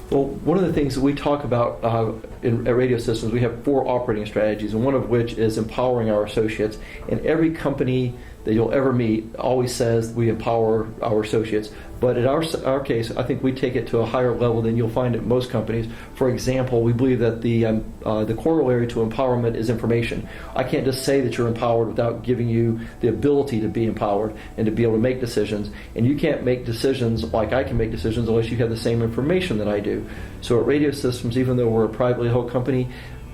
Well, one of the things that we talk about at Radio Systems, we have 4 operating strategies, and one of which is empowering our associates. And every company that you'll ever meet always says we empower our associates. But in our case, I think we take it to a higher level than you'll find at most companies. For example, we believe that the corollary to empowerment is information. I can't just say that you're empowered without giving you the ability to be empowered and to be able to make decisions. And you can't make decisions like I can make decisions unless you have the same information that I do. So at Radio Systems, even though we're a privately held company,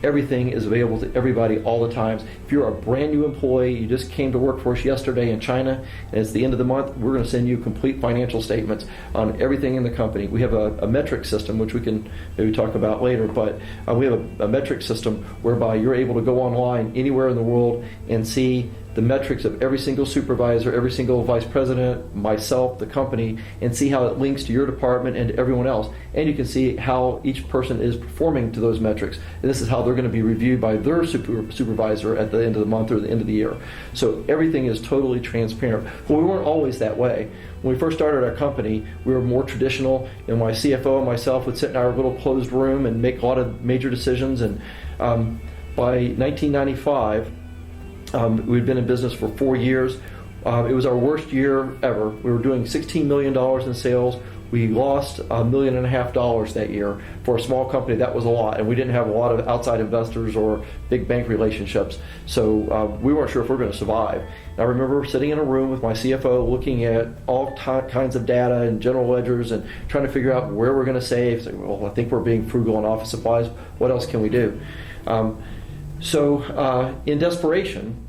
everything is available to everybody all the time. If you're a brand new employee, you just came to work for us yesterday in China, and it's the end of the month, we're going to send you complete financial statements on everything in the company. We have a metric system, which we can maybe talk about later, but we have a metric system whereby you're able to go online anywhere in the world and see the metrics of every single supervisor, every single vice president, myself, the company, and see how it links to your department and to everyone else. And you can see how each person is performing to those metrics. And this is how they're going to be reviewed by their supervisor at the end of the month or the end of the year. So everything is totally transparent. But we weren't always that way. When we first started our company, we were more traditional, and my CFO and myself would sit in our little closed room and make a lot of major decisions. And by 1995, we'd been in business for 4 years. It was our worst year ever. We were doing $16 million in sales. We lost $1.5 million that year. For a small company, that was a lot, and we didn't have a lot of outside investors or big bank relationships, so we weren't sure if we were going to survive. And I remember sitting in a room with my CFO looking at all kinds of data and general ledgers and trying to figure out where we're going to save. So, well, I think we're being frugal on office supplies. What else can we do? So in desperation,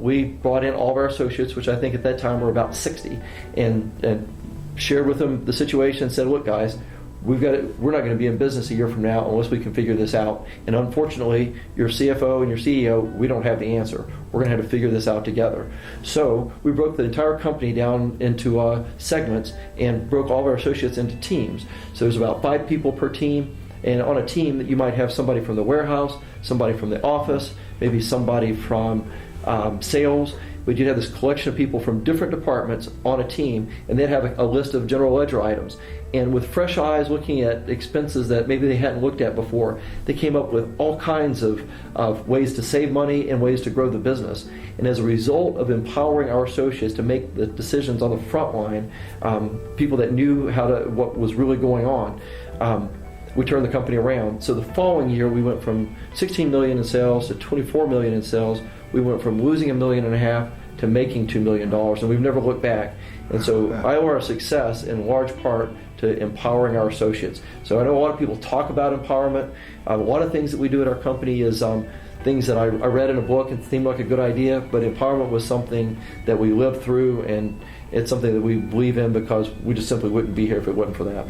we brought in all of our associates, which I think at that time were about 60, and shared with them the situation and said, look guys, we're not going to be in business a year from now unless we can figure this out. And unfortunately, your CFO and your CEO, we don't have the answer. We're going to have to figure this out together. So we broke the entire company down into segments and broke all of our associates into teams. So there's about 5 people per team. And on a team that you might have somebody from the warehouse, somebody from the office, maybe somebody from sales, but you'd have this collection of people from different departments on a team, and they'd have a list of general ledger items. And with fresh eyes looking at expenses that maybe they hadn't looked at before, they came up with all kinds of ways to save money and ways to grow the business. And as a result of empowering our associates to make the decisions on the front line, people that knew what was really going on, we turned the company around. So the following year, we went from 16 million in sales to 24 million in sales. We went from losing $1.5 million to making $2 million, and we've never looked back. And so I owe our success in large part to empowering our associates. So I know a lot of people talk about empowerment. A lot of things that we do at our company is things that I read in a book and seemed like a good idea, but empowerment was something that we lived through, and it's something that we believe in because we just simply wouldn't be here if it wasn't for that.